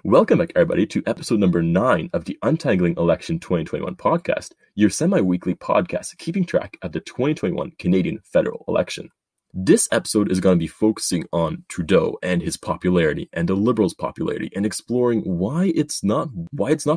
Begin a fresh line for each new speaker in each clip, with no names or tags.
Welcome back, everybody, to episode number 9 of the Untangling Election 2021 podcast, your semi-weekly podcast keeping track of the 2021 Canadian federal election. This episode is going to be focusing on Trudeau and his popularity and the Liberals' popularity and exploring why it's not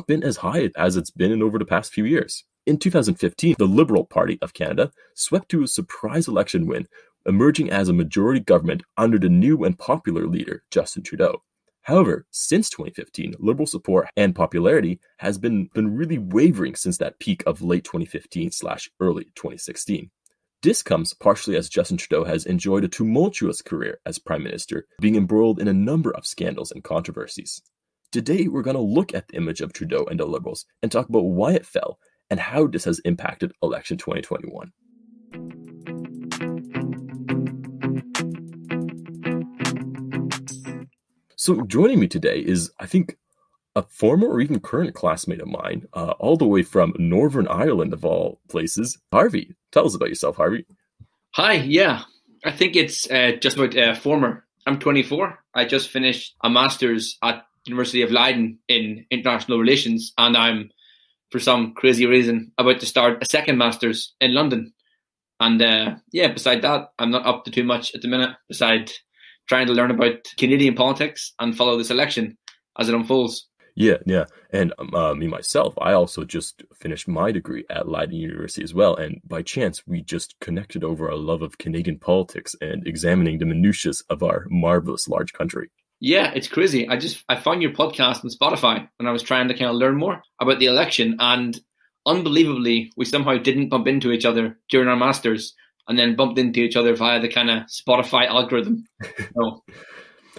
been as high as it's been in over the past few years. In 2015, the Liberal Party of Canada swept to a surprise election win, emerging as a majority government under the new and popular leader, Justin Trudeau. However, since 2015, Liberal support and popularity has been really wavering since that peak of late 2015/early 2016. This comes partially as Justin Trudeau has enjoyed a tumultuous career as Prime Minister, being embroiled in a number of scandals and controversies. Today, we're going to look at the image of Trudeau and the Liberals and talk about why it fell and how this has impacted election 2021. So joining me today is, I think, a former or even current classmate of mine, all the way from Northern Ireland of all places, Harvey. Tell us about yourself, Harvey.
Hi, yeah. I think it's just about former. I'm 24. I just finished a master's at University of Leiden in international relations, and I'm, for some crazy reason, about to start a second master's in London. And beside that, I'm not up to too much at the minute, beside trying to learn about Canadian politics and follow this election as it unfolds.
Yeah. And me, myself, I also just finished my degree at Leiden University as well. And by chance, we just connected over our love of Canadian politics and examining the minutiae of our marvelous large country.
Yeah, it's crazy. I found your podcast on Spotify and I was trying to kind of learn more about the election. And unbelievably, we somehow didn't bump into each other during our masters, and then bumped into each other via the kind of Spotify algorithm. So,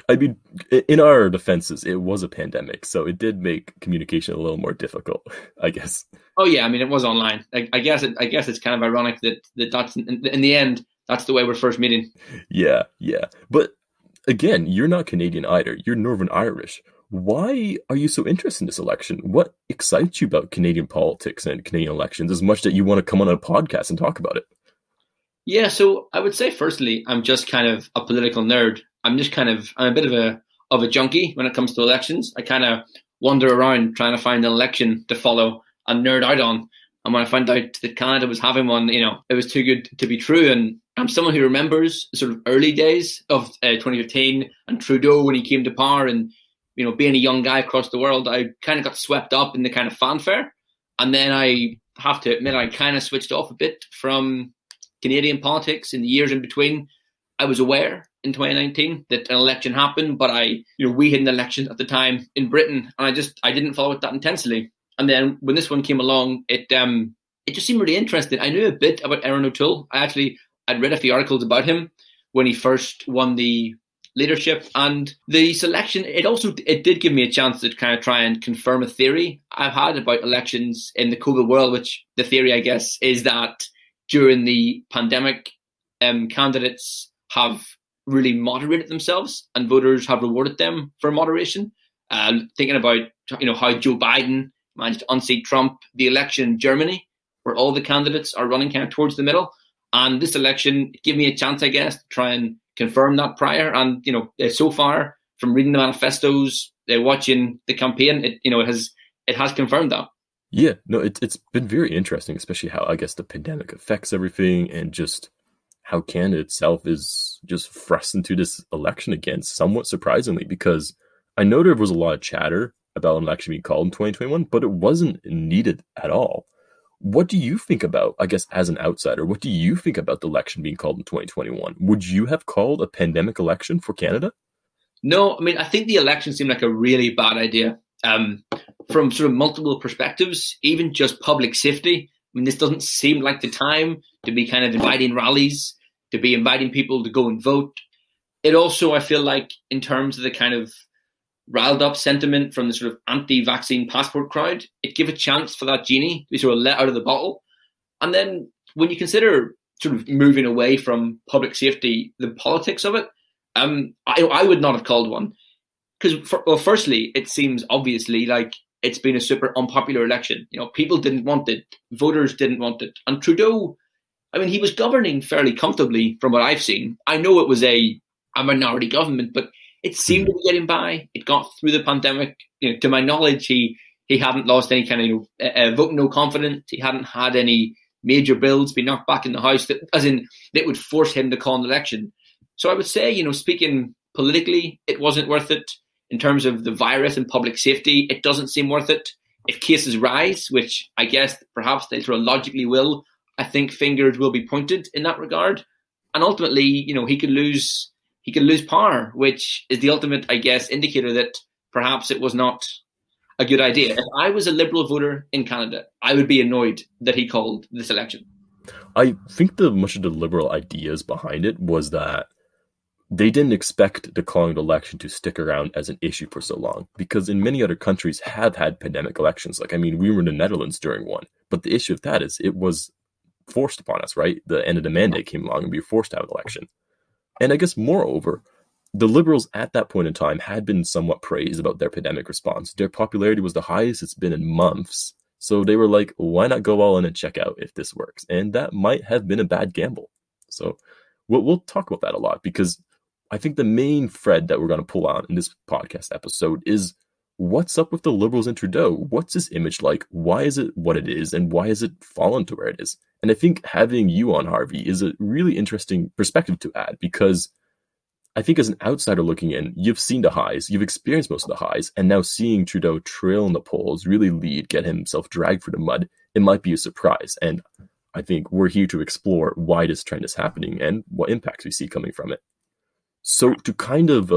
I mean, in our defenses, it was a pandemic, so it did make communication a little more difficult, I guess.
Oh yeah, I mean, it was online. I guess it's kind of ironic that's in the end, that's the way we're first meeting.
Yeah. But again, you're not Canadian either. You're Northern Irish. Why are you so interested in this election? What excites you about Canadian politics and Canadian elections as much that you want to come on a podcast and talk about it?
Yeah, so I would say firstly, I'm just kind of a political nerd. I'm a bit of a junkie when it comes to elections. I kind of wander around trying to find an election to follow and nerd out on. And when I found out that Canada was having one, it was too good to be true. And I'm someone who remembers the sort of early days of 2015 and Trudeau when he came to power, and being a young guy across the world, I kind of got swept up in the kind of fanfare. And then I have to admit, I kind of switched off a bit from Canadian politics in the years in between. I was aware in 2019 that an election happened, but we had an election at the time in Britain, and I didn't follow it that intensely. And then when this one came along, it just seemed really interesting. I knew a bit about Erin O'Toole. I'd read a few articles about him when he first won the leadership, and the selection. It did give me a chance to kind of try and confirm a theory I've had about elections in the COVID world, which the theory, I guess, is that during the pandemic, candidates have really moderated themselves and voters have rewarded them for moderation. Thinking about how Joe Biden managed to unseat Trump, the election in Germany, where all the candidates are running kind of towards the middle. And this election gave me a chance, I guess, to try and confirm that prior. And, so far, from reading the manifestos, watching the campaign, it has confirmed that.
Yeah, no, it's been very interesting, especially how, I guess, the pandemic affects everything and just how Canada itself is just thrust into this election again, somewhat surprisingly, because I know there was a lot of chatter about an election being called in 2021, but it wasn't needed at all. What do you think about, I guess, as an outsider, what do you think about the election being called in 2021? Would you have called a pandemic election for Canada?
No, I mean, I think the election seemed like a really bad idea. From sort of multiple perspectives, even just public safety. I mean, this doesn't seem like the time to be kind of inviting rallies, to be inviting people to go and vote. It also, I feel like, in terms of the kind of riled up sentiment from the sort of anti-vaccine passport crowd, it gave a chance for that genie to be sort of let out of the bottle. And then when you consider sort of moving away from public safety, the politics of it, I would not have called one. Because, firstly, it seems obviously like it's been a super unpopular election. People didn't want it. Voters didn't want it. And Trudeau, I mean, he was governing fairly comfortably from what I've seen. I know it was a minority government, but it seemed to be getting by. It got through the pandemic. To my knowledge, he hadn't lost any kind of vote no confidence. He hadn't had any major bills be knocked back in the House that would force him to call an election. So I would say, speaking politically, it wasn't worth it. In terms of the virus and public safety, it doesn't seem worth it. If cases rise, which I guess perhaps they sort of logically will, I think fingers will be pointed in that regard. And ultimately, he could lose power, which is the ultimate, I guess, indicator that perhaps it was not a good idea. If I was a Liberal voter in Canada, I would be annoyed that he called this election.
I think much of the Liberal ideas behind it was that they didn't expect the calling of the election to stick around as an issue for so long, because in many other countries have had pandemic elections. We were in the Netherlands during one, but the issue of that is it was forced upon us, right? The end of the mandate came along and we were forced to have an election. And I guess moreover, the Liberals at that point in time had been somewhat praised about their pandemic response. Their popularity was the highest it's been in months. So they were like, why not go all in and check out if this works? And that might have been a bad gamble. So we'll talk about that a lot, because I think the main thread that we're going to pull out in this podcast episode is what's up with the Liberals and Trudeau? What's his image like? Why is it what it is? And why has it fallen to where it is? And I think having you on, Harvey, is a really interesting perspective to add, because I think as an outsider looking in, you've seen the highs, you've experienced most of the highs, and now seeing Trudeau trail in the polls, really lead, get himself dragged through the mud, it might be a surprise. And I think we're here to explore why this trend is happening and what impacts we see coming from it. So to kind of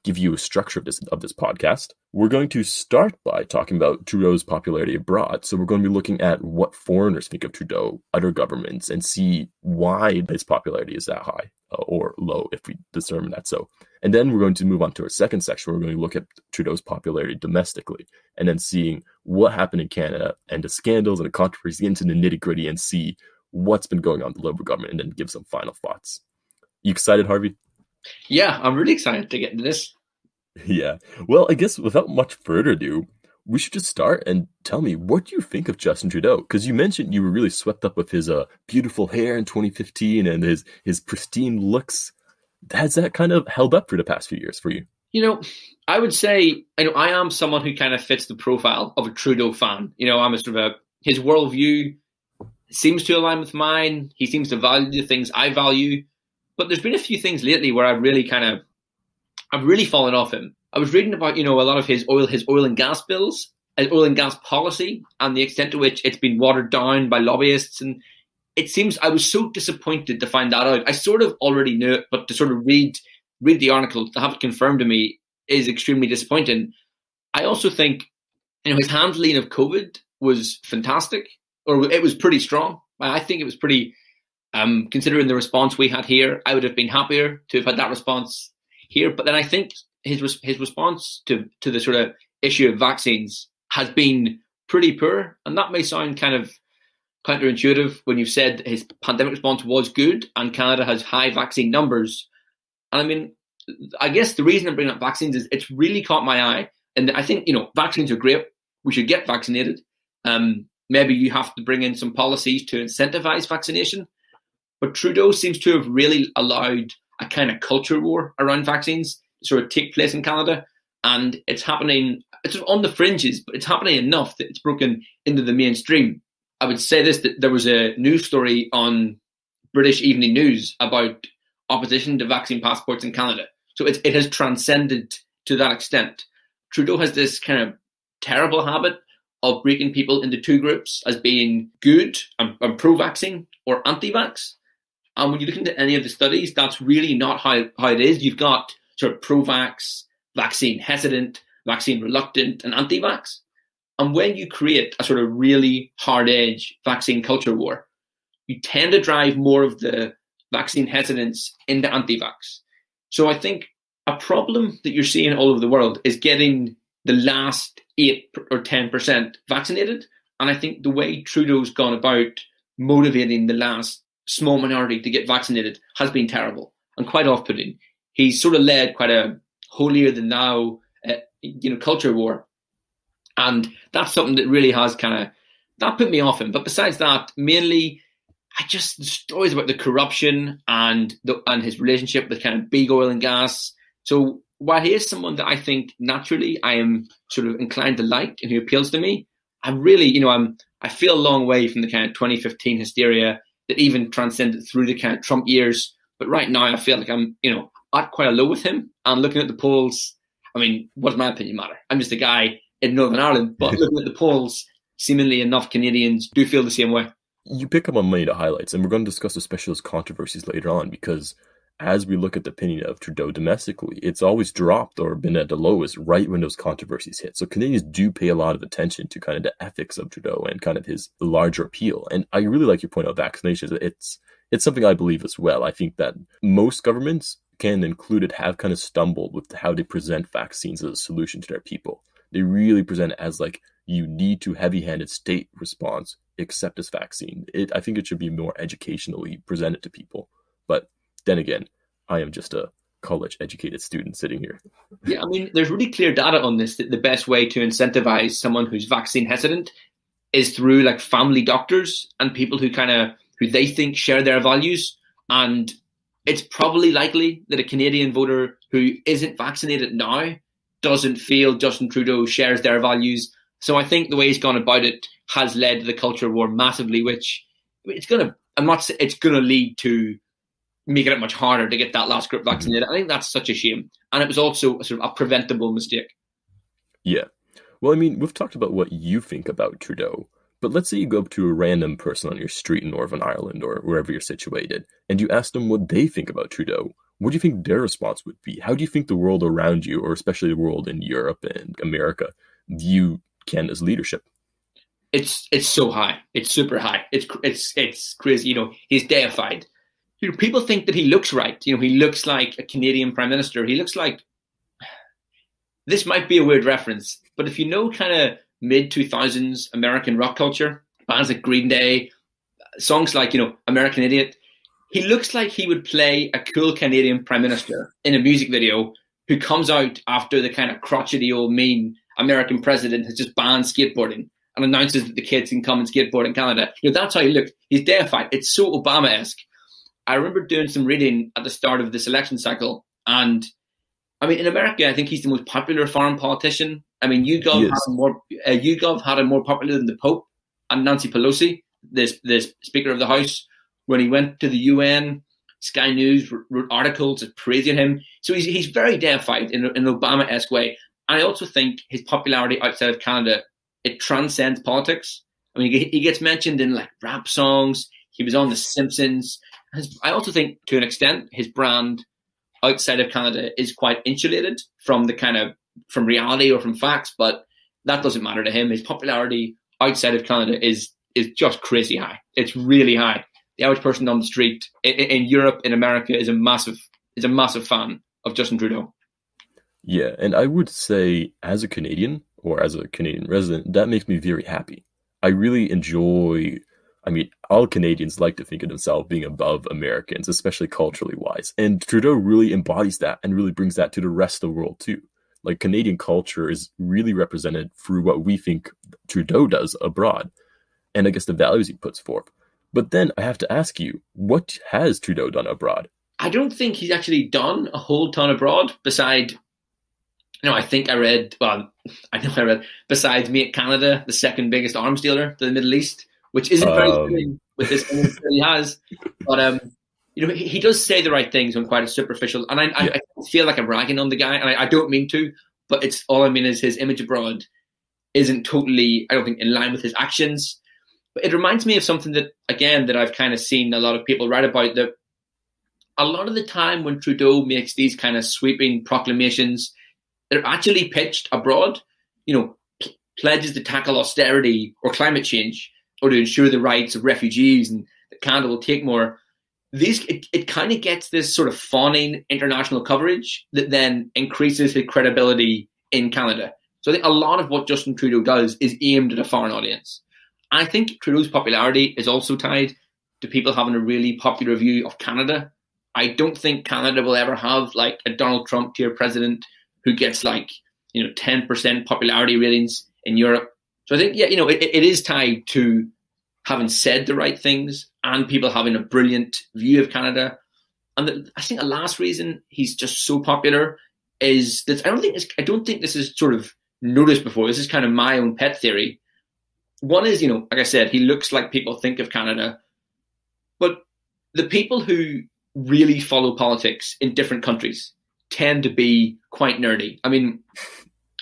give you a structure of this podcast, we're going to start by talking about Trudeau's popularity abroad. So we're going to be looking at what foreigners think of Trudeau, other governments, and see why his popularity is that high or low, if we determine that so. And then we're going to move on to our second section, where we're going to look at Trudeau's popularity domestically, and then seeing what happened in Canada and the scandals and the controversies into the nitty-gritty, and see what's been going on in the Liberal government, and then give some final thoughts. You excited, Harvey?
Yeah, I'm really excited to get into this.
Yeah. Well, I guess without much further ado, we should just start and tell me, what do you think of Justin Trudeau? Because you mentioned you were really swept up with his beautiful hair in 2015 and his pristine looks. Has that kind of held up for the past few years for you?
I would say, I am someone who kind of fits the profile of a Trudeau fan. I'm a sort of his worldview seems to align with mine. He seems to value the things I value. But there's been a few things lately where I've really fallen off him. I was reading about, a lot of his oil and gas bills, his oil and gas policy, and the extent to which it's been watered down by lobbyists. And it seems I was so disappointed to find that out. I sort of already knew it, but to sort of read the article, to have it confirmed to me, is extremely disappointing. I also think, his handling of COVID was fantastic, or it was pretty strong. I think it was pretty. Considering the response we had here, I would have been happier to have had that response here. But then I think his response to the sort of issue of vaccines has been pretty poor. And that may sound kind of counterintuitive when you've said his pandemic response was good and Canada has high vaccine numbers. And I guess the reason I'm bringing up vaccines is it's really caught my eye. And I think, vaccines are great. We should get vaccinated. Maybe you have to bring in some policies to incentivize vaccination. But Trudeau seems to have really allowed a kind of culture war around vaccines to sort of take place in Canada. And it's happening, it's on the fringes, but it's happening enough that it's broken into the mainstream. I would say this, that there was a news story on British Evening News about opposition to vaccine passports in Canada. So it has transcended to that extent. Trudeau has this kind of terrible habit of breaking people into two groups as being good and pro-vaccine or anti-vax. And when you look into any of the studies, that's really not how it is. You've got sort of pro-vax, vaccine hesitant, vaccine reluctant, and anti-vax. And when you create a sort of really hard-edge vaccine culture war, you tend to drive more of the vaccine hesitance into anti-vax. So I think a problem that you're seeing all over the world is getting the last 8 or 10% vaccinated. And I think the way Trudeau's gone about motivating the last small minority to get vaccinated has been terrible and quite off-putting. He's sort of led quite a holier-than-thou, culture war. And that's something that really has that put me off him. But besides that, mainly, the stories about the corruption and his relationship with kind of big oil and gas. So while he is someone that I think naturally I am sort of inclined to like and who appeals to me, I'm really, I feel a long way from the kind of 2015 hysteria that even transcended through the kind of Trump years. But right now I feel like I'm, at quite a low with him. And looking at the polls, I mean, what does my opinion matter? I'm just a guy in Northern Ireland, but looking at the polls, seemingly enough Canadians do feel the same way.
You pick up on many of the highlights, and we're going to discuss especially those controversies later on, because as we look at the opinion of Trudeau domestically, it's always dropped or been at the lowest right when those controversies hit. So Canadians do pay a lot of attention to kind of the ethics of Trudeau and kind of his larger appeal. And I really like your point about vaccinations. It's something I believe as well. I think that most governments, Canada included, have kind of stumbled with how they present vaccines as a solution to their people. They really present it as like, you need to heavy-handed state response, accept this vaccine. I think it should be more educationally presented to people. But then again, I am just a college-educated student sitting here.
Yeah, I mean, there's really clear data on this, that the best way to incentivize someone who's vaccine hesitant is through like family doctors and people who they think share their values. And it's probably likely that a Canadian voter who isn't vaccinated now doesn't feel Justin Trudeau shares their values. So I think the way he's gone about it has led to the culture war massively, which it's going to lead to making it much harder to get that last group vaccinated. I think that's such a shame. And it was also a sort of a preventable mistake.
Yeah. Well, I mean, we've talked about what you think about Trudeau, but let's say you go up to a random person on your street in Northern Ireland or wherever you're situated, and you ask them what they think about Trudeau. What do you think their response would be? How do you think the world around you, or especially the world in Europe and America, view Canada's leadership?
It's so high. It's super high. It's crazy. He's deified. People think that he looks right. He looks like a Canadian prime minister. He looks like, this might be a weird reference, but if kind of mid-2000s American rock culture, bands like Green Day, songs like, American Idiot, he looks like he would play a cool Canadian prime minister in a music video who comes out after the kind of crotchety old mean American president has just banned skateboarding and announces that the kids can come and skateboard in Canada. That's how he looks. He's deified. It's so Obama-esque. I remember doing some reading at the start of this election cycle, and I mean, in America, I think he's the most popular foreign politician. I mean, YouGov had him more popular than the Pope and Nancy Pelosi, the Speaker of the House. When he went to the UN, Sky News wrote articles praising him. So he's very deified in an Obama-esque way. And I also think his popularity outside of Canada, it transcends politics. I mean, he gets mentioned in like rap songs. He was on The Simpsons. I also think, to an extent, his brand outside of Canada is quite insulated from from reality or from facts, but that doesn't matter to him. His popularity outside of Canada is just crazy high. It's really high. The average person on the street in Europe, in America, is a massive fan of Justin Trudeau.
Yeah, and I would say, as a Canadian or as a Canadian resident, that makes me very happy. I really enjoy. I mean, all Canadians like to think of themselves being above Americans, especially culturally wise. And Trudeau really embodies that and really brings that to the rest of the world too. Like, Canadian culture is really represented through what we think Trudeau does abroad, and I guess the values he puts forth. But then I have to ask you, what has Trudeau done abroad?
I don't think he's actually done a whole ton abroad beside, I read, besides Make Canada the second biggest arms dealer to the Middle East, which isn't very fitting with this thing that he has. But, he does say the right things on quite a superficial, and I feel like I'm ragging on the guy, and I don't mean to, but all I mean is his image abroad isn't totally, I don't think, in line with his actions. But it reminds me of something that I've kind of seen a lot of people write about, that a lot of the time when Trudeau makes these kind of sweeping proclamations, they're actually pitched abroad, pledges to tackle austerity or climate change, or to ensure the rights of refugees and that Canada will take more. It kind of gets this sort of fawning international coverage that then increases his credibility in Canada. So I think a lot of what Justin Trudeau does is aimed at a foreign audience. I think Trudeau's popularity is also tied to people having a really popular view of Canada. I don't think Canada will ever have like a Donald Trump tier president who gets 10% popularity ratings in Europe. So I think, it is tied to having said the right things and people having a brilliant view of Canada. And I think the last reason he's just so popular is that I don't think this is sort of noticed before. This is kind of my own pet theory. One is, like I said, he looks like people think of Canada, but the people who really follow politics in different countries tend to be quite nerdy. I mean,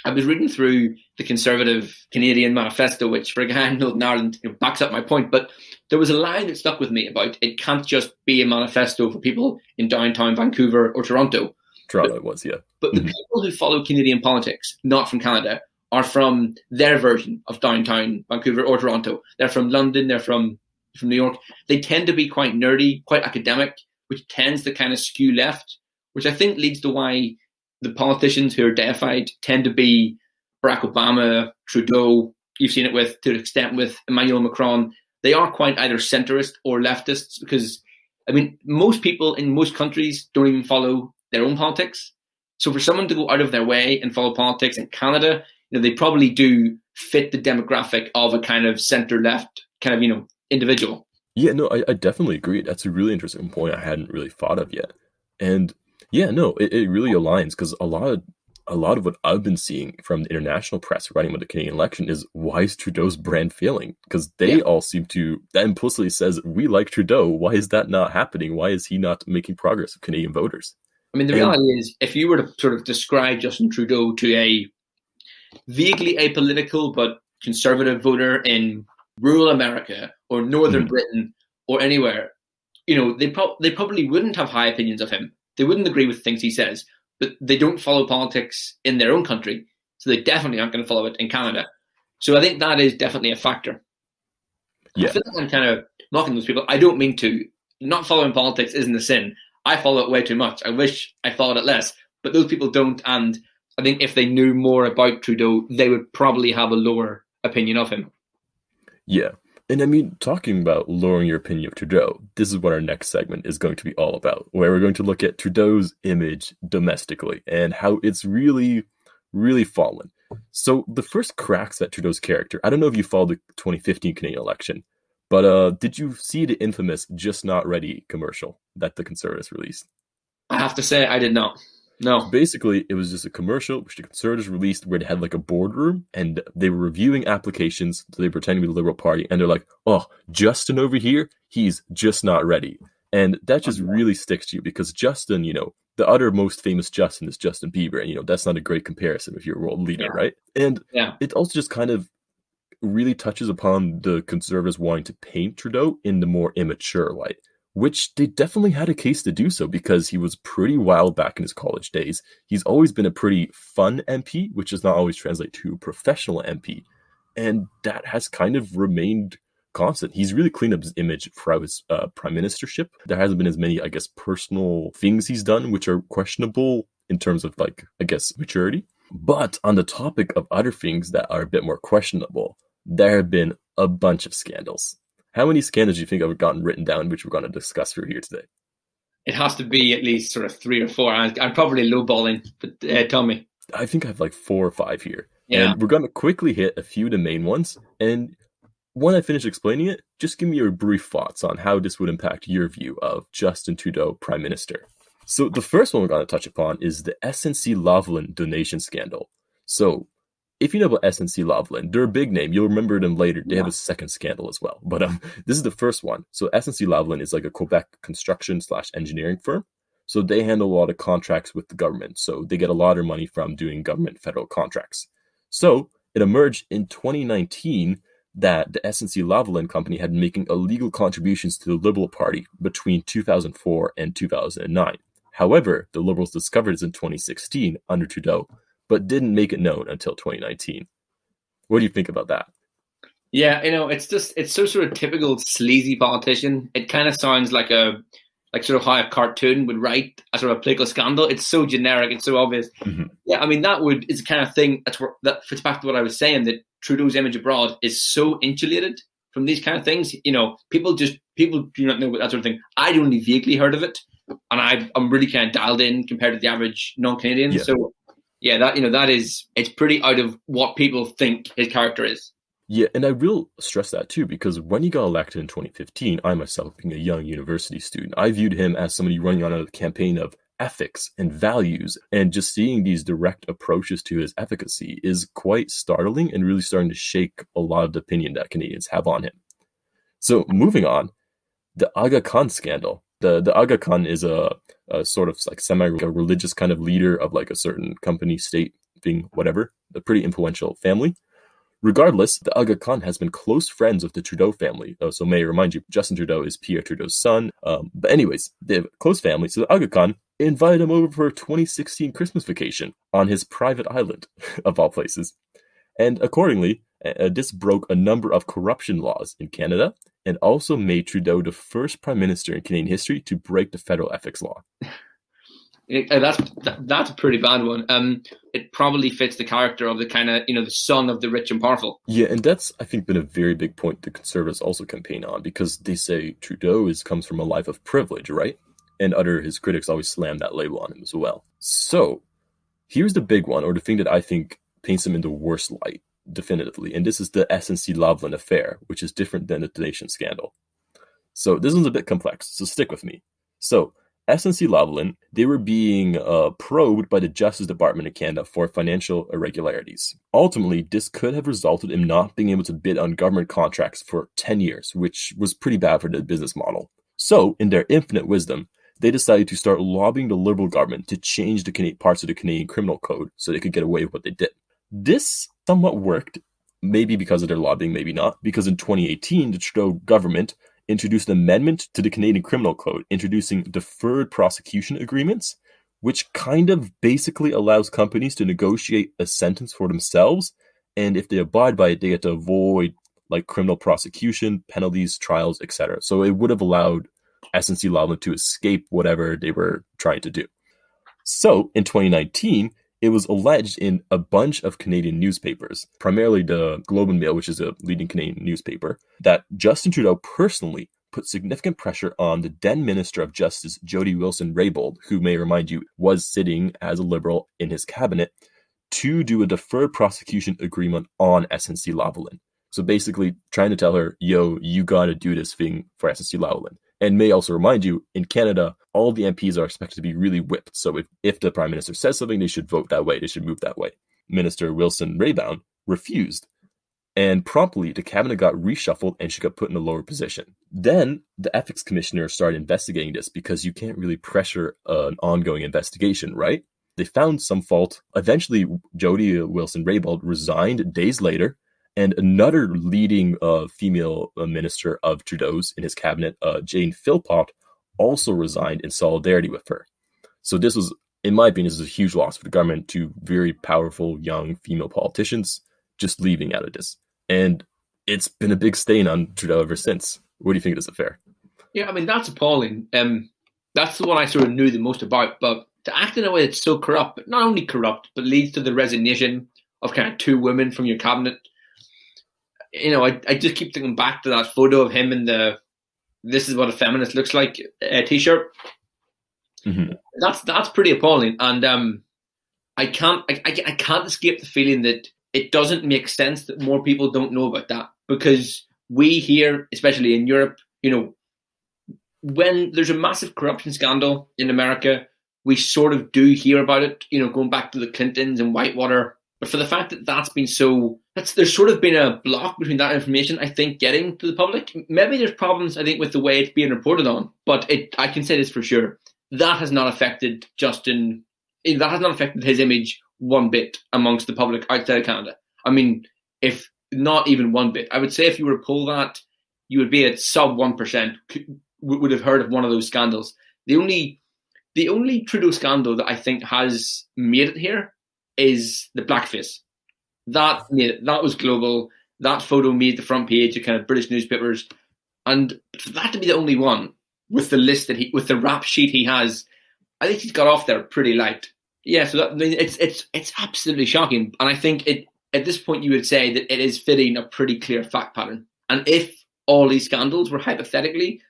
I was reading through the Conservative Canadian Manifesto, which for a guy in Northern Ireland backs up my point, but there was a line that stuck with me about it can't just be a manifesto for people in downtown Vancouver or Toronto.
Toronto it was, yeah.
But the people who follow Canadian politics, not from Canada, are from their version of downtown Vancouver or Toronto. They're from London, they're from New York. They tend to be quite nerdy, quite academic, which tends to kind of skew left, which I think leads to why the politicians who are deified tend to be Barack Obama, Trudeau. You've seen it to an extent with Emmanuel Macron. They are quite either centrist or leftists because, I mean, most people in most countries don't even follow their own politics. So for someone to go out of their way and follow politics in Canada, they probably do fit the demographic of a kind of center-left kind of, individual.
Yeah, no, I definitely agree. That's a really interesting point I hadn't really thought of yet. And yeah, no, it really aligns because a lot of what I've been seeing from the international press writing about the Canadian election is why is Trudeau's brand failing? Because they all seem to, that implicitly says, we like Trudeau. Why is that not happening? Why is he not making progress with Canadian voters?
I mean, the reality is, if you were to sort of describe Justin Trudeau to a vaguely apolitical but conservative voter in rural America or northern Britain or anywhere, they probably wouldn't have high opinions of him. They wouldn't agree with things he says, but they don't follow politics in their own country, so they definitely aren't going to follow it in Canada. So I think that is definitely a factor. Yeah. I feel like I'm kind of knocking those people. I don't mean to. Not following politics isn't a sin. I follow it way too much. I wish I followed it less, but those people don't, and I think if they knew more about Trudeau, they would probably have a lower opinion of him.
Yeah. And I mean, talking about lowering your opinion of Trudeau, this is what our next segment is going to be all about, where we're going to look at Trudeau's image domestically and how it's really, really fallen. So the first cracks at Trudeau's character, I don't know if you followed the 2015 Canadian election, but did you see the infamous Just Not Ready commercial that the Conservatives released?
I have to say I did not. No.
So basically, it was just a commercial which the Conservatives released where they had like a boardroom and they were reviewing applications. So they pretended to be the Liberal Party and they're like, oh, Justin over here, he's just not ready. And that just really sticks to you because Justin, the other most famous Justin is Justin Bieber. And, that's not a great comparison if you're a world leader, right? And it also just kind of really touches upon the Conservatives wanting to paint Trudeau in the more immature light, which they definitely had a case to do so because he was pretty wild back in his college days. He's always been a pretty fun MP, which does not always translate to professional MP. And that has kind of remained constant. He's really cleaned up his image throughout his prime ministership. There hasn't been as many, personal things he's done, which are questionable in terms of, maturity. But on the topic of other things that are a bit more questionable, there have been a bunch of scandals. How many scandals do you think have gotten written down, which we're going to discuss through here today?
It has to be at least sort of 3 or 4. I'm probably lowballing, but tell me.
I think I have 4 or 5 here.
Yeah.
And we're going to quickly hit a few of the main ones. And when I finish explaining it, just give me your brief thoughts on how this would impact your view of Justin Trudeau, Prime Minister. So the first one we're going to touch upon is the SNC-Lavalin donation scandal. So if you know about SNC-Lavalin, they're a big name. You'll remember them later. They have a second scandal as well. But this is the first one. So SNC-Lavalin is like a Quebec construction/engineering firm. So they handle a lot of contracts with the government. So they get a lot of money from doing government federal contracts. So it emerged in 2019 that the SNC-Lavalin company had been making illegal contributions to the Liberal Party between 2004 and 2009. However, the Liberals discovered this in 2016 under Trudeau, but didn't make it known until 2019. What do you think about that?
Yeah, it's so sort of typical sleazy politician. It kind of sounds like sort of how a cartoon would write a sort of political scandal. It's so generic, it's so obvious. Mm-hmm. Yeah, I mean, is the kind of thing that fits back to what I was saying, that Trudeau's image abroad is so insulated from these kind of things. People do not know about that sort of thing. I'd only vaguely heard of it, and I'm really kind of dialed in compared to the average non-Canadian. Yeah. So yeah, it's pretty out of what people think his character is.
Yeah, and I will stress that too, because when he got elected in 2015, I myself, being a young university student, I viewed him as somebody running on a campaign of ethics and values, and just seeing these direct approaches to his efficacy is quite startling and really starting to shake a lot of the opinion that Canadians have on him. So moving on, the Aga Khan scandal. The Aga Khan is a sort of like semi-religious kind of leader of like a certain company, state, thing, whatever, a pretty influential family. Regardless, the Aga Khan has been close friends with the Trudeau family. So may I remind you, Justin Trudeau is Pierre Trudeau's son. But anyways, they have a close family. So the Aga Khan invited him over for a 2016 Christmas vacation on his private island, of all places. And accordingly, this broke a number of corruption laws in Canada and also made Trudeau the first prime minister in Canadian history to break the federal ethics law.
That's a pretty bad one. It probably fits the character of the kind of, the son of the rich and powerful.
Yeah, and that's, I think, been a very big point the Conservatives also campaign on, because they say Trudeau comes from a life of privilege, right? And his critics always slam that label on him as well. So, here's the big one, or the thing that I think paints him in the worst light, definitively, and this is the SNC-Lavalin affair, which is different than the Donation scandal. So, this one's a bit complex, so stick with me. So, SNC-Lavalin, they were being probed by the Justice Department of Canada for financial irregularities. Ultimately, this could have resulted in not being able to bid on government contracts for 10 years, which was pretty bad for the business model. So, in their infinite wisdom, they decided to start lobbying the Liberal government to change the parts of the Canadian Criminal Code so they could get away with what they did. This somewhat worked, maybe because of their lobbying, maybe not, because in 2018, the Trudeau government introduced an amendment to the Canadian Criminal Code, introducing deferred prosecution agreements, which kind of basically allows companies to negotiate a sentence for themselves, and if they abide by it, they get to avoid like criminal prosecution, penalties, trials, etc. So it would have allowed SNC-Lavalin to escape whatever they were trying to do. So in 2019, it was alleged in a bunch of Canadian newspapers, primarily the Globe and Mail, which is a leading Canadian newspaper, that Justin Trudeau personally put significant pressure on the then Minister of Justice, Jody Wilson-Raybould, who, may remind you, was sitting as a Liberal in his cabinet, to do a deferred prosecution agreement on SNC-Lavalin. So basically trying to tell her, yo, you gotta do this thing for SNC-Lavalin. And may also remind you, in Canada, all the MPs are expected to be really whipped. So if the Prime Minister says something, they should vote that way. They should move that way. Minister Wilson-Raybould refused. And promptly, the cabinet got reshuffled and she got put in a lower position. Then, the Ethics Commissioner started investigating this because you can't really pressure an ongoing investigation, right? They found some fault. Eventually, Jody Wilson-Raybould resigned days later. And another leading female minister of Trudeau's in his cabinet, Jane Philpott, also resigned in solidarity with her. So this was, in my opinion, this is a huge loss for the government, to very powerful young female politicians just leaving out of this. And it's been a big stain on Trudeau ever since. What do you think of this affair?
Yeah, I mean, that's appalling. That's the one I sort of knew the most about. But to act in a way that's so corrupt, but not only corrupt, but leads to the resignation of kind of two women from your cabinet. I just keep thinking back to that photo of him in the "This is what a feminist looks like" t-shirt. Mm-hmm. That's pretty appalling, and I can't escape the feeling that it doesn't make sense that more people don't know about that, because we here, especially in Europe, when there's a massive corruption scandal in America, we sort of do hear about it. Going back to the Clintons and Whitewater. But for the fact that that's been there's sort of been a block between that information, I think, getting to the public. Maybe there's problems, I think, with the way it's being reported on. But I can say this for sure. That has not affected Justin. That has not affected his image one bit amongst the public outside of Canada. I mean, if not even one bit. I would say if you were to poll that, you would be at sub 1%, would have heard of one of those scandals. The only Trudeau scandal that I think has made it here is the blackface. That was global. That photo made the front page of kind of British newspapers, and for that to be the only one with the list with the rap sheet he has, I think he's got off there pretty light. Yeah, so it's absolutely shocking, and I think at this point you would say that it is fitting a pretty clear fact pattern. And if all these scandals were hypothetically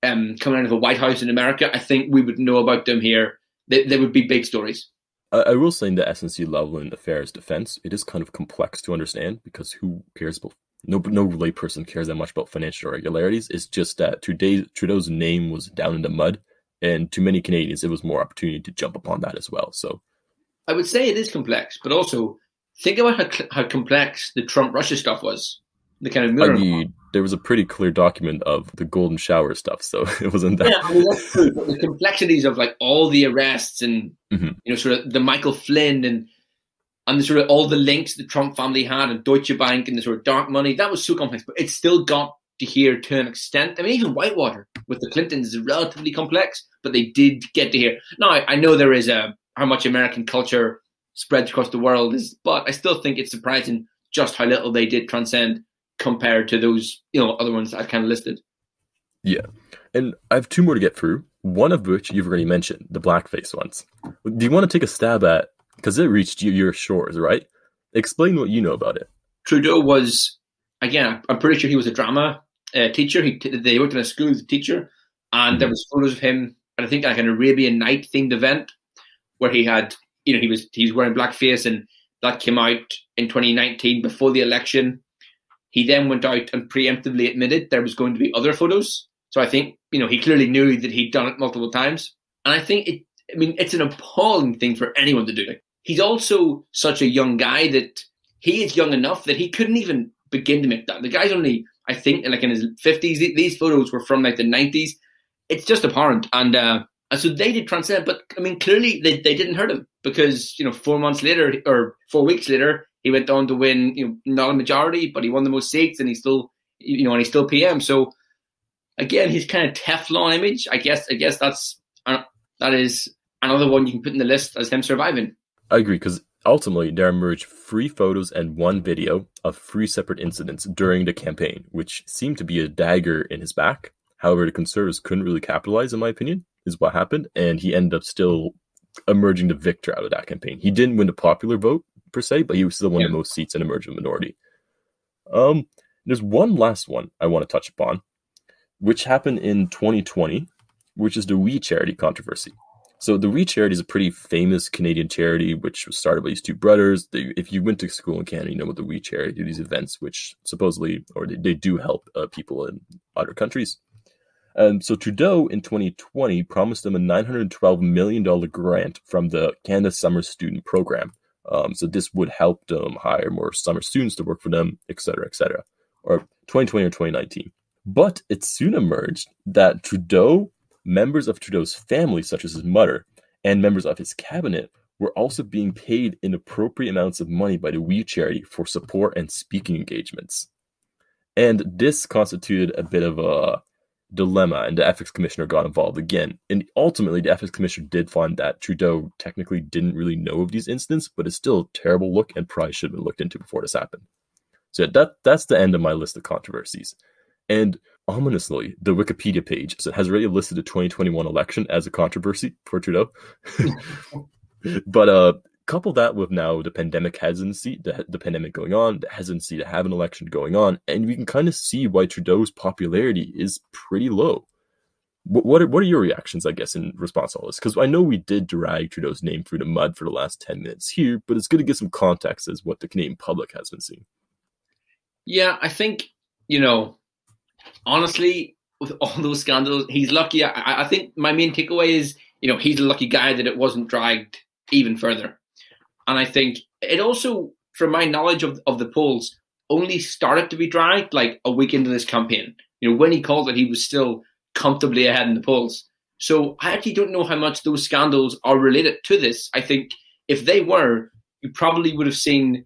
coming out of the White House in America, I think we would know about them here. They would be big stories.
I will say in the SNC-Lavalin affair's defense, it is kind of complex to understand, because who cares about, no layperson cares that much about financial irregularities. It's just that Trudeau's name was down in the mud And to many Canadians, it was more opportunity to jump upon that as well. So
I would say it is complex, but also think about how complex the Trump-Russia stuff was. The kind of mirror.
There was a pretty clear document of the golden shower stuff, so it wasn't that.
Yeah, I mean, that's true. But the complexities of like all the arrests and sort of the Michael Flynn and the sort of all the links the Trump family had and Deutsche Bank and the sort of dark money, that was so complex. But it still got to here to an extent. I mean, even Whitewater with the Clintons is relatively complex, but they did get to here. Now, I know there is how much American culture spreads across the world is, but I still think it's surprising just how little they did transcend compared to those, other ones that I've kind of listed.
Yeah. And I have two more to get through, one of which you've already mentioned, the blackface ones. Do you want to take a stab at, because it reached your shores, right? Explain what you know about it.
Trudeau was, again, I'm pretty sure he was a drama teacher. They worked in a school as a teacher, and there was photos of him at, I think, like an Arabian Night themed event where he had, he was wearing blackface, and that came out in 2019 before the election. He then went out and preemptively admitted there was going to be other photos. So I think, he clearly knew that he'd done it multiple times. And I think it's an appalling thing for anyone to do. Like, he's also such a young guy that he is young enough that he couldn't even begin to make that. The guy's only, I think, like in his 50s. These photos were from like the 90s. It's just abhorrent. And so they did transcend. But I mean, clearly they didn't hurt him because, 4 months later or 4 weeks later, he went on to win, not a majority, but he won the most seats, and he's still, and he's still PM. So again, his kind of Teflon image, I guess that is another one you can put in the list as him surviving.
I agree, because ultimately there emerged 3 photos and 1 video of 3 separate incidents during the campaign, which seemed to be a dagger in his back. However, the Conservatives couldn't really capitalize, in my opinion, is what happened, and he ended up still emerging the victor out of that campaign. He didn't win the popular vote, per se, but he was still won the most seats and emerged a minority. There's one last one I want to touch upon, which happened in 2020, which is the We Charity controversy. So the We Charity is a pretty famous Canadian charity, which was started by these 2 brothers. If you went to school in Canada, you know what the We Charity do, these events, which supposedly, or they do help people in other countries. So Trudeau in 2020 promised them a $912 million grant from the Canada Summer Student Program. So this would help them hire more summer students to work for them, et cetera, or 2020 or 2019. But it soon emerged that Trudeau, members of Trudeau's family, such as his mother, and members of his cabinet were also being paid inappropriate amounts of money by the We Charity for support and speaking engagements. And this constituted a bit of a dilemma, and the ethics commissioner got involved again. And ultimately, the ethics commissioner did find that Trudeau technically didn't really know of these incidents, but it's still a terrible look and probably should have been looked into before this happened. So that's the end of my list of controversies. And ominously, the Wikipedia page has already listed the 2021 election as a controversy for Trudeau. But couple that with now the pandemic hesitancy, the pandemic going on, the hesitancy to have an election going on, and we can kind of see why Trudeau's popularity is pretty low. What are your reactions, I guess, in response to all this? Because I know we did drag Trudeau's name through the mud for the last 10 minutes here, but it's good to get some context as what the Canadian public has been seeing.
Yeah, I think, honestly, with all those scandals, he's lucky. I think my main takeaway is, he's a lucky guy that it wasn't dragged even further. And I think it also, from my knowledge of the polls, only started to be dragged like a week into this campaign. When he called it, he was still comfortably ahead in the polls. So I actually don't know how much those scandals are related to this. I think if they were, you probably would have seen,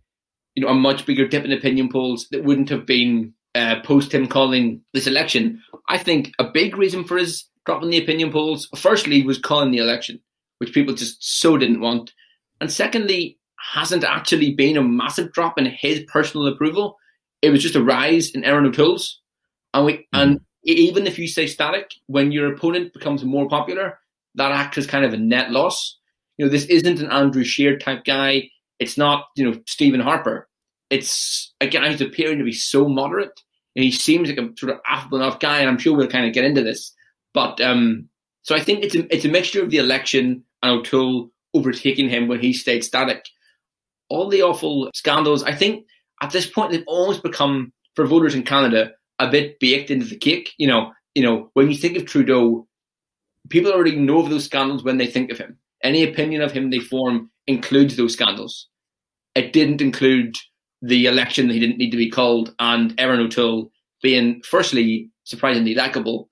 a much bigger dip in opinion polls that wouldn't have been post him calling this election. I think a big reason for his drop in the opinion polls, firstly, was calling the election, which people just so didn't want. And secondly, hasn't actually been a massive drop in his personal approval. It was just a rise in Erin O'Toole's. And even if you stay static, when your opponent becomes more popular, that acts as kind of a net loss. This isn't an Andrew Scheer type guy. It's not, Stephen Harper. It's a guy who's appearing to be so moderate, and he seems like a sort of affable enough guy, and I'm sure we'll kind of get into this. But so I think it's a mixture of the election and O'Toole overtaking him when he stayed static. All the awful scandals, I think at this point they've almost become, for voters in Canada, a bit baked into the cake. When you think of Trudeau, people already know of those scandals when they think of him. Any opinion of him they form includes those scandals. It didn't include the election that he didn't need to be called, and Erin O'Toole being, firstly, surprisingly likeable,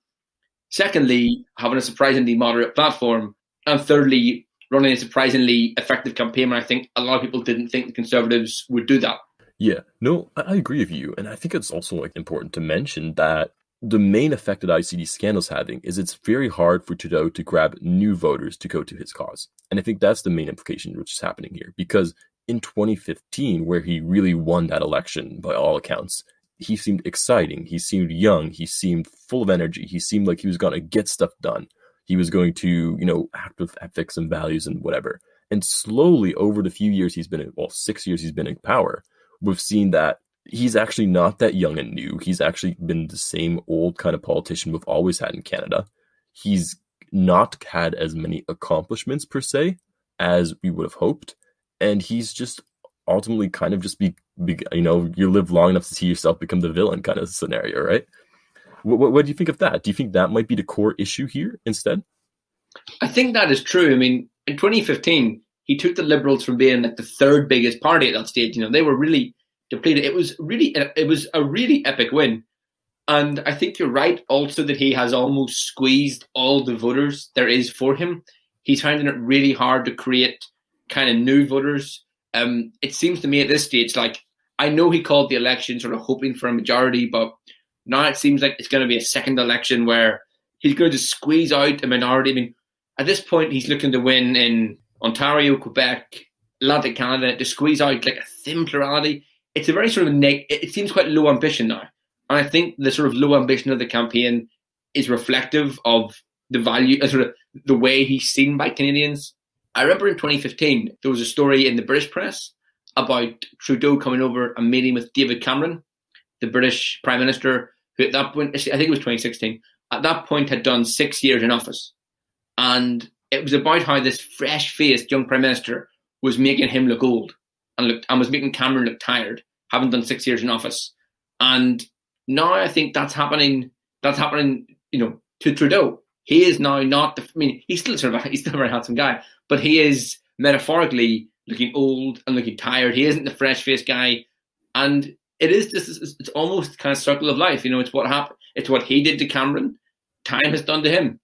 secondly, having a surprisingly moderate platform, and thirdly, running a surprisingly effective campaign. And I think a lot of people didn't think the Conservatives would do that.
Yeah, no, I agree with you. And I think it's also important to mention that the main effect that I see these scandals having is it's very hard for Trudeau to grab new voters to go to his cause. And I think that's the main implication which is happening here. Because in 2015, where he really won that election by all accounts, he seemed exciting, he seemed young, he seemed full of energy, he seemed like he was going to get stuff done. He was going to, act with ethics and values and whatever. And slowly over the few years he's been in, 6 years he's been in power, we've seen that he's actually not that young and new. He's actually been the same old kind of politician we've always had in Canada. He's not had as many accomplishments per se as we would have hoped. And he's just ultimately kind of just you live long enough to see yourself become the villain kind of scenario, right? What do you think of that? Do you think that might be the core issue here instead?
I think that is true. I mean, in 2015, he took the Liberals from being like the third biggest party at that stage. They were really depleted. It was a really epic win. And I think you're right also that he has almost squeezed all the voters there is for him. He's finding it really hard to create kind of new voters. It seems to me at this stage, like, I know he called the election sort of hoping for a majority, but now it seems like it's going to be a second election where he's going to squeeze out a minority. I mean, at this point, he's looking to win in Ontario, Quebec, Atlantic Canada, to squeeze out like a thin plurality. It's a very sort of it seems quite low ambition now. And I think the sort of low ambition of the campaign is reflective of the value, sort of the way he's seen by Canadians. I remember in 2015, there was a story in the British press about Trudeau coming over and meeting with David Cameron, the British Prime Minister, who at that point, I think it was 2016, at that point had done 6 years in office. And it was about how this fresh-faced young Prime Minister was making him look old and was making Cameron look tired, having done 6 years in office. And now I think that's happening, to Trudeau. He is now not, he's still a very handsome guy, but he is metaphorically looking old and looking tired. He isn't the fresh-faced guy. And it's almost kind of circle of life. It's what happened. It's what he did to Cameron. Time has done to him.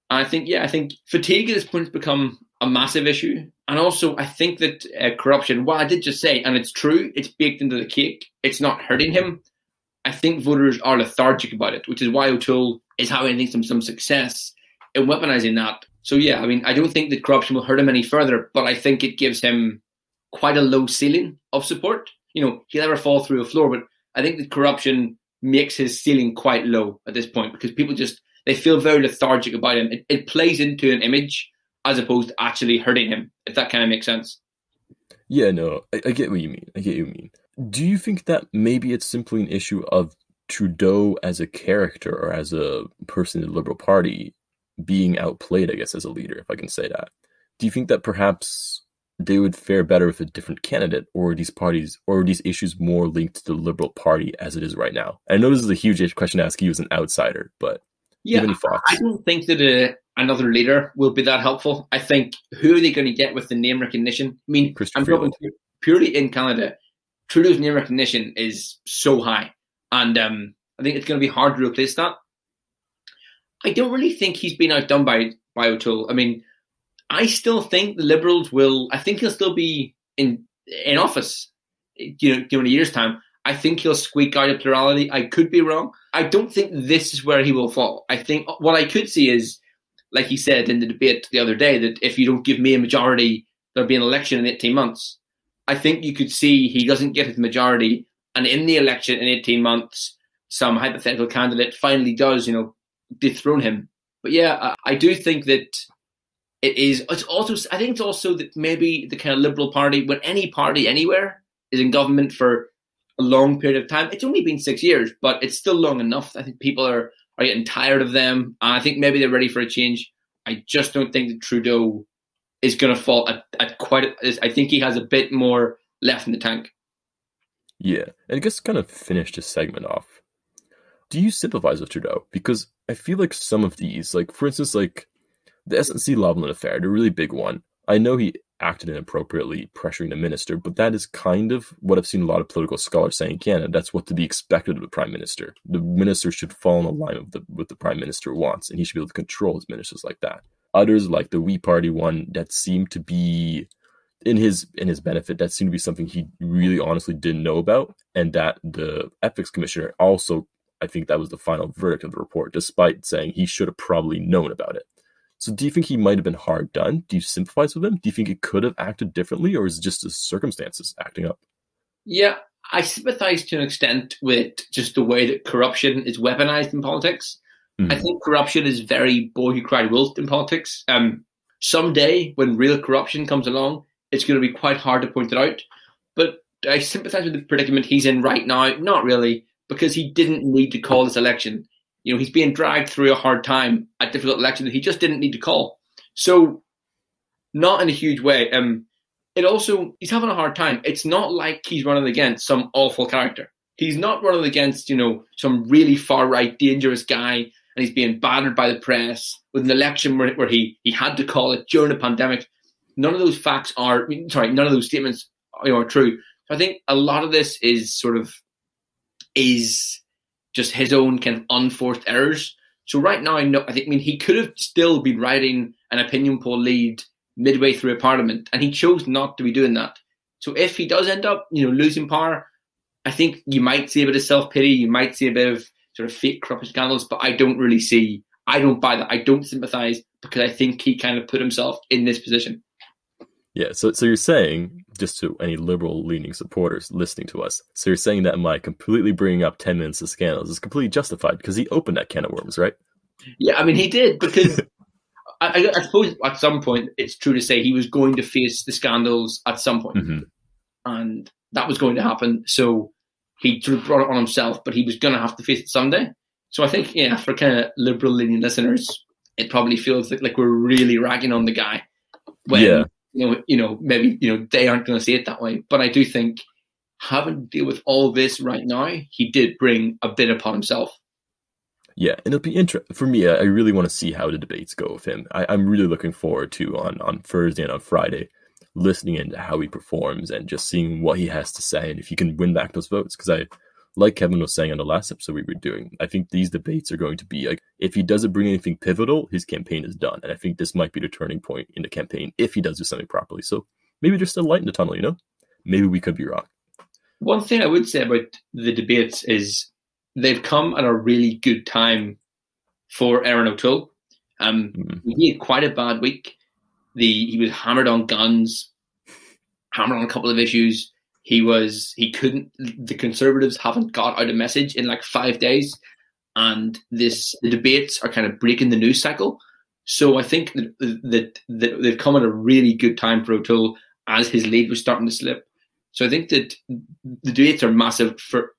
And I think fatigue at this point has become a massive issue. And also, I think that corruption, well, I did just say, and it's true, it's baked into the cake. It's not hurting him. I think voters are lethargic about it, which is why O'Toole is having some success in weaponizing that. So, yeah, I don't think that corruption will hurt him any further, but I think it gives him quite a low ceiling of support. He'll never fall through a floor, but I think that corruption makes his ceiling quite low at this point because people they feel very lethargic about him. It plays into an image as opposed to actually hurting him, if that kind of makes sense.
Yeah, no, I get what you mean. Do you think that maybe it's simply an issue of Trudeau as a character or as a person in the Liberal Party being outplayed, I guess, as a leader, if I can say that? Do you think that perhaps they would fare better with a different candidate, or are these issues more linked to the Liberal Party as it is right now? I know this is a huge question to ask you as an outsider, but
yeah,
any thoughts?
I don't think that another leader will be that helpful. I think who are they going to get with the name recognition? I'm talking purely in Canada. Trudeau's name recognition is so high, and I think it's going to be hard to replace that. I don't really think he's been outdone by O'Toole. I still think the Liberals will. I think he'll still be in office, in a year's time. I think he'll squeak out a plurality. I could be wrong. I don't think this is where he will fall. I think what I could see is, like he said in the debate the other day, that if you don't give me a majority, there'll be an election in 18 months. I think you could see he doesn't get his majority, and in the election in 18 months, some hypothetical candidate finally does, dethrone him. But yeah, I do think that it's also that maybe the kind of Liberal Party, when any party anywhere is in government for a long period of time, it's only been 6 years, but it's still long enough. I think people are getting tired of them. I think maybe they're ready for a change. I just don't think that Trudeau is going to fall at I think he has a bit more left in the tank.
Yeah, and I guess kind of finish this segment off. Do you sympathize with Trudeau? Because I feel like some of these, like for instance, like The SNC Lavalin affair, the really big one. I know he acted inappropriately pressuring the minister, but that is kind of what I've seen a lot of political scholars saying in Canada. That's what to be expected of the prime minister. The minister should fall in line with what the prime minister wants, and he should be able to control his ministers like that. Others, like the We Party one, that seemed to be in his benefit, that seemed to be something he really honestly didn't know about, and that the ethics commissioner also, I think that was the final verdict of the report, despite saying he should have probably known about it. So do you think he might have been hard done? Do you sympathize with him? Do you think he could have acted differently, or is it just the circumstances acting up?
Yeah, I sympathize to an extent with just the way that corruption is weaponized in politics. I think corruption is very boy who cried wolf in politics. Someday, when real corruption comes along, it's going to be quite hard to point it out. But I sympathize with the predicament he's in right now. Not really, because he didn't need to call this election. He's being dragged through a hard time, a difficult election that he just didn't need to call. So, not in a huge way. He's having a hard time. It's not like he's running against some awful character. He's not running against, some really far-right, dangerous guy, and he's being battered by the press with an election where he had to call it during a pandemic. None of those none of those statements are true. So I think a lot of this is just his own kind of unforced errors. So right now, he could have still been writing an opinion poll lead midway through a parliament, and he chose not to be doing that. So if he does end up, losing power, I think you might see a bit of self-pity, you might see a bit of sort of fake corruption scandals, but I don't buy that. I don't sympathize, because I think he kind of put himself in this position.
Yeah, so you're saying, just to any liberal-leaning supporters listening to us, so you're saying that my completely bringing up 10 minutes of scandals is completely justified because he opened that can of worms, right?
Yeah, he did, because I suppose at some point it's true to say he was going to face the scandals at some point, and that was going to happen. So he sort of brought it on himself, but he was going to have to face it someday. So I think, for kind of liberal-leaning listeners, it probably feels like we're really ragging on the guy when maybe they aren't going to see it that way. But I do think, having to deal with all this right now, he did bring a bit upon himself.
Yeah, and it'll be interesting. For me, I really want to see how the debates go with him. I'm really looking forward to, on Thursday and on Friday, listening into how he performs and just seeing what he has to say and if he can win back those votes. Because like Kevin was saying on the last episode we were doing, I think these debates are going to be like, if he doesn't bring anything pivotal, his campaign is done. And I think this might be the turning point in the campaign if he does do something properly. So maybe there's still light in the tunnel, Maybe we could be wrong. One
thing I would say about the debates is they've come at a really good time for Aaron O'Toole. He had quite a bad week. He was hammered on guns, hammered on a couple of issues. The Conservatives haven't got out a message in like 5 days, and the debates are kind of breaking the news cycle. So I think that they've come at a really good time for O'Toole as his lead was starting to slip. So I think that the debates are massive for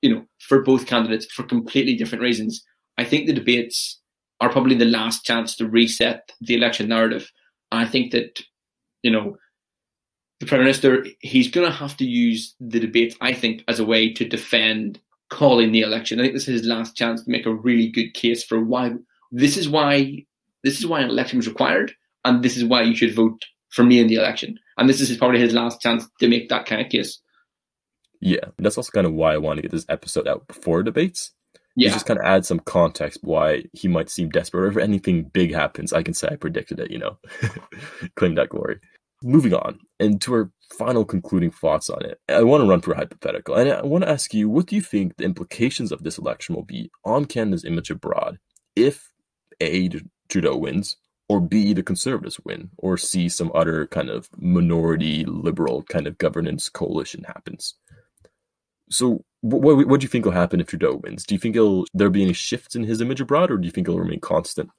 both candidates for completely different reasons. I think the debates are probably the last chance to reset the election narrative. And I think that, the Prime Minister, he's going to have to use the debates, I think, as a way to defend calling the election. I think this is his last chance to make a really good case for why this is why an election was required, and this is why you should vote for me in the election. And this is probably his last chance to make that kind of case.
Yeah, that's also kind of why I want to get this episode out before debates.
Yeah.
Just kind of add some context why he might seem desperate. Or if anything big happens, I can say I predicted it, claim that glory. Moving on, and to our final concluding thoughts on it, I want to run through a hypothetical. And I want to ask you, what do you think the implications of this election will be on Canada's image abroad if A, Trudeau wins, or B, the Conservatives win, or C, some other kind of minority liberal kind of governance coalition happens? So what do you think will happen if Trudeau wins? Do you think there'll be any shifts in his image abroad, or do you think it'll remain constant?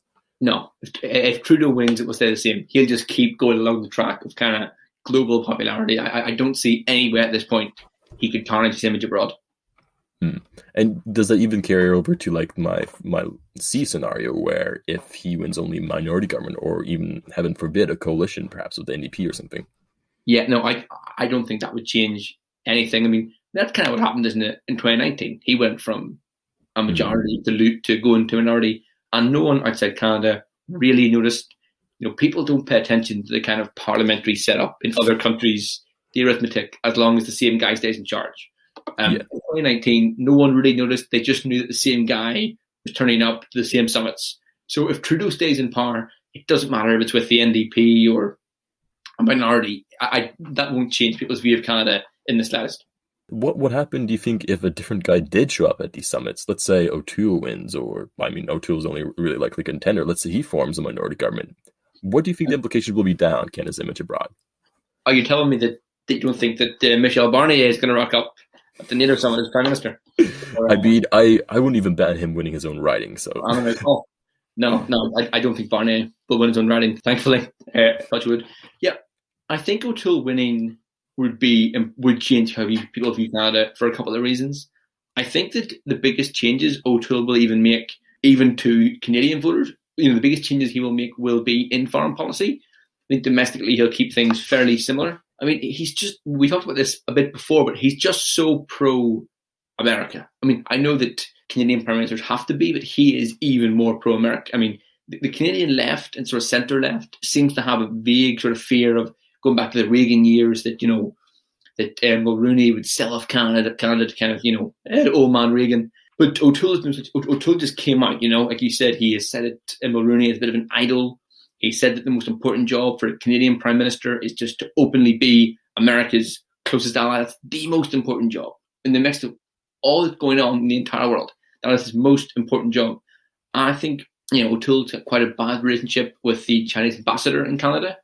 No. If Trudeau wins, it will stay the same. He'll just keep going along the track of kind of global popularity. I don't see any way at this point he could tarnish his image abroad.
And does that even carry over to like my C scenario, where if he wins only minority government, or even, heaven forbid, a coalition perhaps with the NDP or something?
Yeah, no, I don't think that would change anything. I mean, that's kind of what happened, isn't it, in 2019? He went from a majority to going to minority, and no one outside Canada really noticed. people don't pay attention to the kind of parliamentary setup in other countries, the arithmetic, as long as the same guy stays in charge. In 2019, no one really noticed. They just knew that the same guy was turning up to the same summits. So if Trudeau stays in power, it doesn't matter if it's with the NDP or a minority. That won't change people's view of Canada in the slightest.
What would happen, do you think, if a different guy did show up at these summits? Let's say O'Toole wins, or, O'Toole's only really likely contender. Let's say he forms a minority government. What do you think the implications will be down Canada's image abroad?
Are you telling me that you don't think that Michel Barnier is going to rock up at the NATO summit as Prime Minister?
I wouldn't even bet on him winning his own riding. So
No, I don't think Barnier will win his own riding, thankfully. Touch wood. Yeah, I think O'Toole winning would change how people view Canada for a couple of reasons. I think that the biggest changes O'Toole will even make, even to Canadian voters, the biggest changes he will make will be in foreign policy. I think domestically he'll keep things fairly similar. We talked about this a bit before, but he's just so pro-America. I know that Canadian prime ministers have to be, but he is even more pro-America. The Canadian left and sort of centre left seems to have a vague sort of fear of going back to the Reagan years that Mulroney would sell off Canada to kind of, old man Reagan. But O'Toole just came out, like you said, he has said it, Mulroney is a bit of an idol. He said that the most important job for a Canadian prime minister is just to openly be America's closest ally. That's the most important job. In the midst of all that's going on in the entire world, that is his most important job. And I think, O'Toole's got quite a bad relationship with the Chinese ambassador in Canada.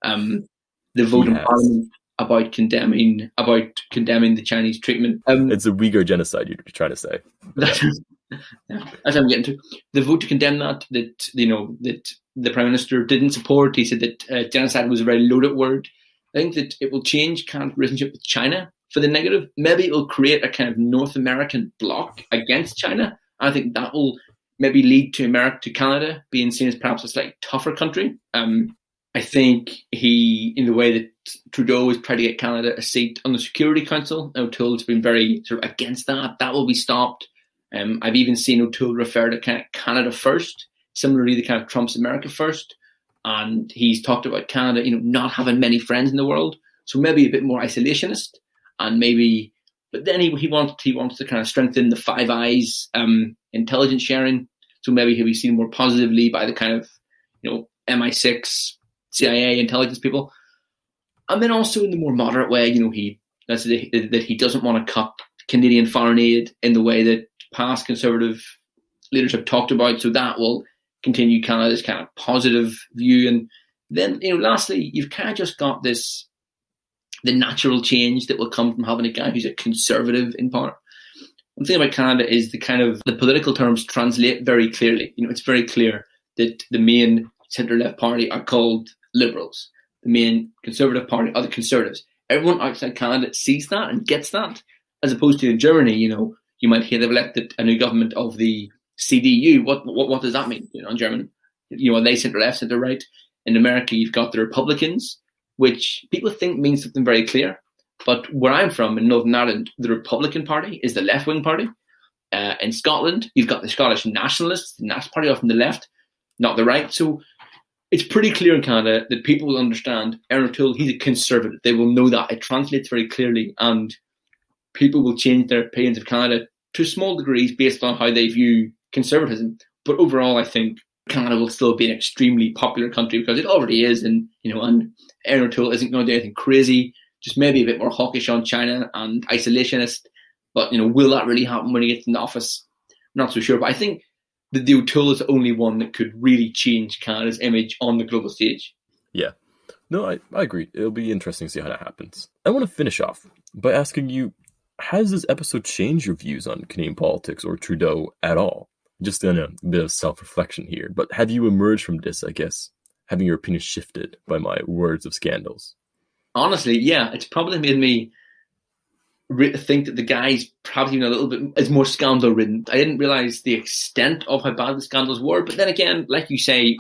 The vote in Parliament about condemning the Chinese treatment.
It's a Uyghur genocide, you're trying to say.
That's what I'm getting to. The vote to condemn that the Prime Minister didn't support. He said that genocide was a very loaded word. I think that it will change Canada's relationship with China for the negative. Maybe it will create a kind of North American bloc against China. I think that will maybe lead to Canada being seen as perhaps a slightly tougher country. I think in the way that Trudeau has tried to get Canada a seat on the Security Council, O'Toole's been very sort of against that. That will be stopped. I've even seen O'Toole refer to kind of Canada first, similarly to kind of Trump's America first. And he's talked about Canada, not having many friends in the world. So maybe a bit more isolationist. But then he wants to kind of strengthen the Five Eyes intelligence sharing. So maybe he'll be seen more positively by the kind of, MI6, CIA intelligence people. And then also in the more moderate way, that he doesn't want to cut Canadian foreign aid in the way that past Conservative leaders have talked about. So that will continue Canada's kind of positive view. And then, lastly, you've kind of just got the natural change that will come from having a guy who's a Conservative in power. One thing about Canada is the political terms translate very clearly. It's very clear that the main centre-left party are called Liberals. The main Conservative party are the Conservatives. Everyone outside Canada sees that and gets that, as opposed to in Germany, you might hear they've elected a new government of the CDU. What does that mean? In German, are they centre-left, centre-right? In America, you've got the Republicans, which people think means something very clear. But where I'm from, in Northern Ireland, the Republican Party is the left-wing party. In Scotland, you've got the Scottish Nationalists, the National Party off on the left, not the right. So it's pretty clear in Canada that people will understand Erin O'Toole, he's a Conservative. They will know that. It translates very clearly, and people will change their opinions of Canada to small degrees based on how they view conservatism. But overall, I think Canada will still be an extremely popular country because it already is, and Erin O'Toole isn't going to do anything crazy, just maybe a bit more hawkish on China and isolationist. But will that really happen when he gets in the office? I'm not so sure. But I think that the O'Toole is the only one that could really change Canada's image on the global stage.
Yeah. No, I agree. It'll be interesting to see how that happens. I want to finish off by asking you, has this episode changed your views on Canadian politics or Trudeau at all? Just in a bit of self-reflection here. But have you emerged from this, I guess, having your opinion shifted by my words of scandals?
Honestly, yeah. It's probably made me think that the guy's probably a little bit is more scandal-ridden. I didn't realise the extent of how bad the scandals were. But then again, like you say,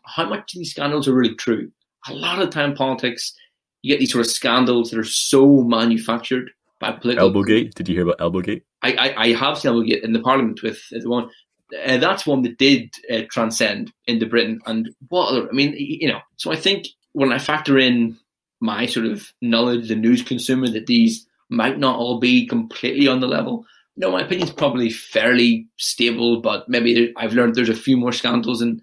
how much of these scandals are really true? A lot of the time in politics, you get these sort of scandals that are so manufactured by political...
Elbowgate? Did you hear about Elbowgate?
I have seen Elbowgate in the Parliament with the one. that's one that did transcend into Britain. And what other, I mean, so I think when I factor in my sort of knowledge, the news consumer, that these might not all be completely on the level. No, my opinion's probably fairly stable, but maybe I've learned there's a few more scandals, and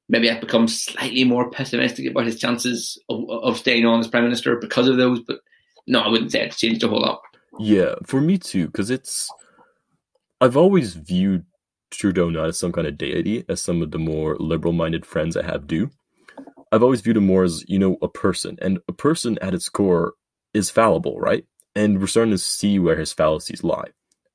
maybe I've become slightly more pessimistic about his chances of staying on as Prime Minister because of those. But no, I wouldn't say it's changed a whole lot.
Yeah, for me too, because I've always viewed Trudeau not as some kind of deity, as some of the more liberal-minded friends I have do. I've always viewed him more as, a person, and a person at its core is fallible, right? And we're starting to see where his fallacies lie.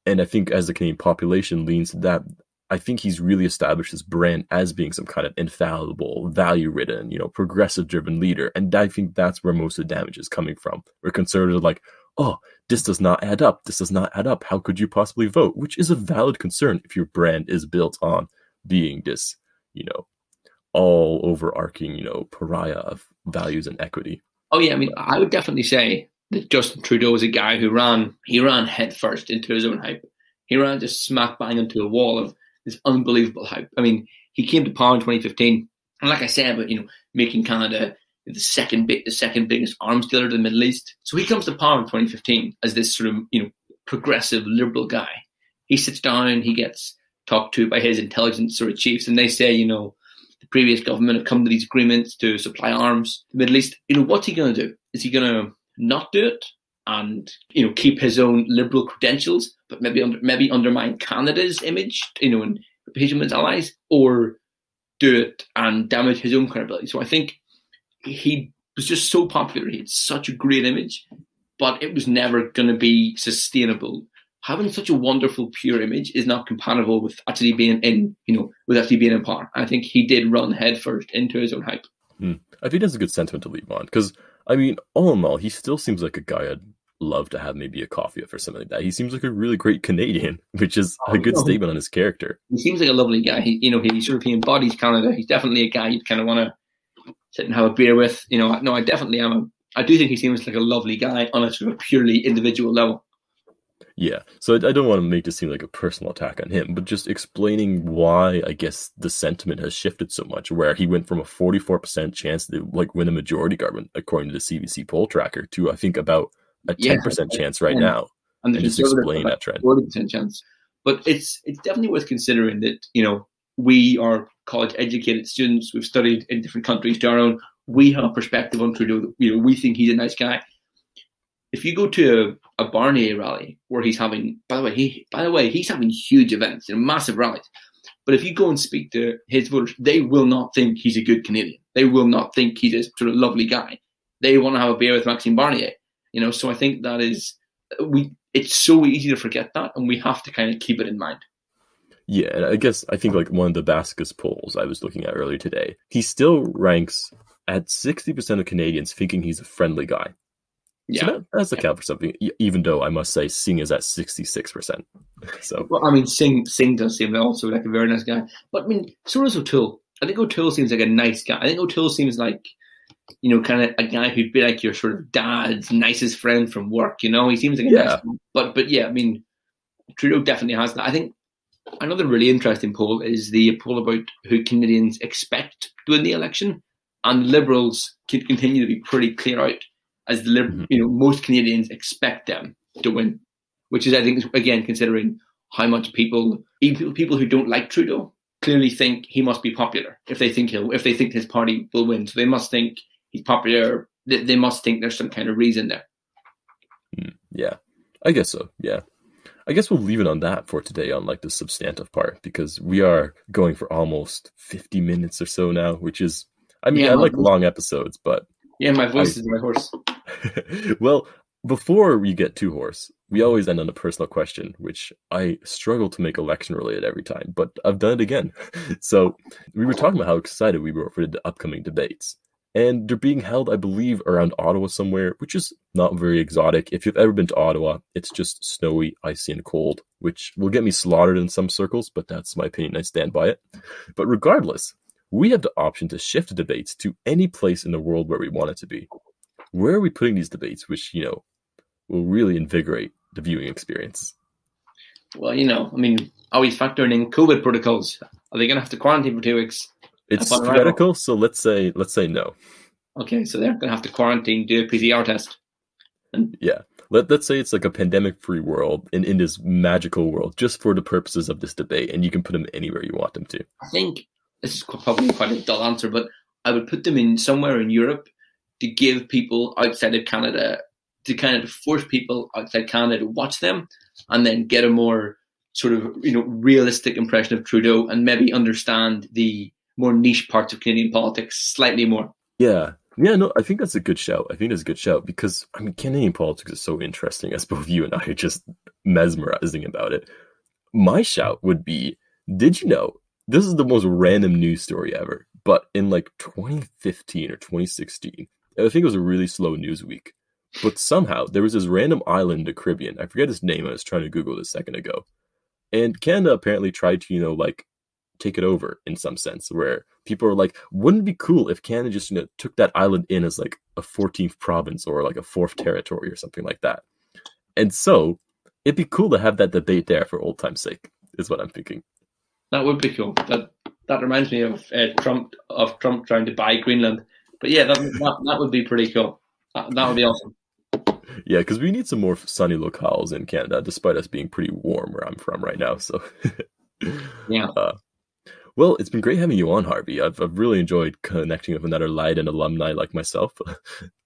And I think as the Canadian population leans to that, I think he's really established his brand as being some kind of infallible, value-ridden, progressive-driven leader. And I think that's where most of the damage is coming from. Where conservatives are like, oh, this does not add up. This does not add up. How could you possibly vote? Which is a valid concern if your brand is built on being this, all overarching, pariah of values and equity.
Oh, yeah. I mean, I would definitely say that Justin Trudeau is a guy who ran headfirst into his own hype. He ran just smack bang into a wall of this unbelievable hype. I mean, he came to power in 2015, and like I said, about making Canada the second biggest arms dealer to the Middle East. So he comes to power in 2015 as this sort of progressive liberal guy. He sits down, he gets talked to by his intelligence sort of chiefs, and they say, the previous government have come to these agreements to supply arms to the Middle East. What's he going to do? Is he going to not do it and keep his own liberal credentials, but maybe undermine Canada's image, and reputation with its allies, or do it and damage his own credibility? So I think he was just so popular. He had such a great image, but it was never going to be sustainable. Having such a wonderful, pure image is not compatible with actually being in power. I think he did run headfirst into his own hype.
I think that's a good sentiment to leave on, because I mean, all in all, he still seems like a guy I'd love to have maybe a coffee with or something like that. He seems like a really great Canadian, which is a good statement on his character.
He seems like a lovely guy. He embodies Canada. He's definitely a guy you'd kind of want to sit and have a beer with. No, I definitely am. I do think he seems like a lovely guy on a sort of purely individual level.
Yeah, so I don't want to make this seem like a personal attack on him, but just explaining why I guess the sentiment has shifted so much, where he went from a 44% chance to win a majority government, according to the CBC poll tracker, to I think about a 10% chance right now.
And
just explain that trend.
40% chance. But it's definitely worth considering that, we are college educated students, we've studied in different countries to our own, we have a perspective on Trudeau, we think he's a nice guy. If you go to a Barnier rally where he's having, by the way, he's having huge events, massive rallies. But if you go and speak to his voters, they will not think he's a good Canadian. They will not think he's a sort of lovely guy. They want to have a beer with Maxime Barnier. So I think that is, it's so easy to forget that, and we have to kind of keep it in mind.
Yeah, and I think one of the Bascus polls I was looking at earlier today, he still ranks at 60% of Canadians thinking he's a friendly guy. Yeah, so that's account for something, even though I must say Singh is at 66%. So,
well, I mean, Singh does seem also like a very nice guy. But I mean, so does O'Toole. I think O'Toole seems like a nice guy. I think O'Toole seems like, kind of a guy who'd be like your sort of dad's nicest friend from work. He seems like a nice guy. But yeah, I mean, Trudeau definitely has that. I think another really interesting poll is the poll about who Canadians expect to win the election. And Liberals can continue to be pretty clear out as most Canadians expect them to win, which is, I think, again, considering how much people who don't like Trudeau clearly think he must be popular if they think his party will win. So they must think he's popular. They must think there's some kind of reason there.
Yeah, I guess so. Yeah, I guess we'll leave it on that for today on the substantive part, because we are going for almost 50 minutes or so now, which is, I mean, I like long episodes, but
yeah, my voice is my horse.
Well, before we get too hoarse, we always end on a personal question, which I struggle to make election related every time, but I've done it again. So we were talking about how excited we were for the upcoming debates. And they're being held, I believe, around Ottawa somewhere, which is not very exotic. If you've ever been to Ottawa, it's just snowy, icy, and cold, which will get me slaughtered in some circles, but that's my opinion. I stand by it. But regardless, we have the option to shift the debates to any place in the world where we want it to be. Where are we putting these debates, which, will really invigorate the viewing experience?
Well, I mean, are we factoring in COVID protocols? Are they going to have to quarantine for 2 weeks?
It's theoretical, so let's say no.
Okay, so they're going to have to quarantine, do a PCR test.
Yeah. Let's say it's like a pandemic-free world in this magical world, just for the purposes of this debate, and you can put them anywhere you want them to.
I think this is probably quite a dull answer, but I would put them in somewhere in Europe to give people outside of Canada, to kind of force people outside Canada to watch them, and then get a more sort of realistic impression of Trudeau, and maybe understand the more niche parts of Canadian politics slightly more.
Yeah, no, I think that's a good shout. Because, I mean, Canadian politics is so interesting, as both you and I are just mesmerizing about it. My shout would be, did you know, this is the most random news story ever, but in like 2015 or 2016, I think it was a really slow news week, but somehow there was this random island in the Caribbean. I forget its name. I was trying to Google this a second ago. And Canada apparently tried to, take it over in some sense, where people are like, wouldn't it be cool if Canada just took that island in as like a 14th province or like a 4th territory or something like that. And so it'd be cool to have that debate there for old time's sake, is what I'm thinking. That
would be cool. That reminds me of Trump trying to buy Greenland. But yeah, that would be pretty cool. That would be awesome.
Yeah, because we need some more sunny locales in Canada, despite us being pretty warm where I'm from right now. So
yeah.
Well, it's been great having you on, Harvey. I've really enjoyed connecting with another Leiden alumni like myself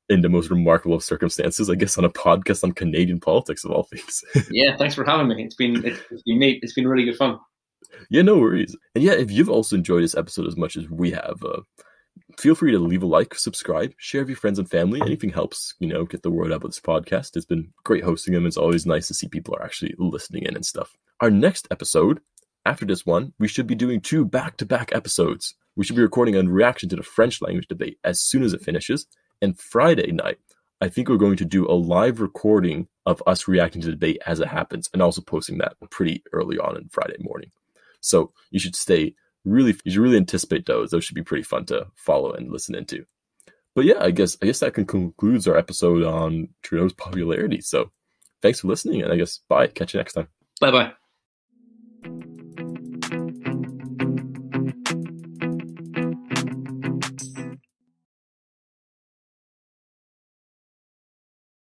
in the most remarkable of circumstances, I guess, on a podcast on Canadian politics of all things.
Yeah, thanks for having me. It's been really good fun.
Yeah, no worries. And yeah, if you've also enjoyed this episode as much as we have, feel free to leave a like, subscribe, share with your friends and family. Anything helps, get the word out about this podcast. It's been great hosting them. It's always nice to see people are actually listening in and stuff. Our next episode, after this one, we should be doing 2 back-to-back episodes. We should be recording a reaction to the French language debate as soon as it finishes. And Friday night, I think we're going to do a live recording of us reacting to the debate as it happens, and also posting that pretty early on Friday morning. So you should really anticipate those. Those should be pretty fun to follow and listen into. But yeah, I guess that concludes our episode on Trudeau's popularity. So thanks for listening, and I guess bye. Catch you next time.
Bye-bye.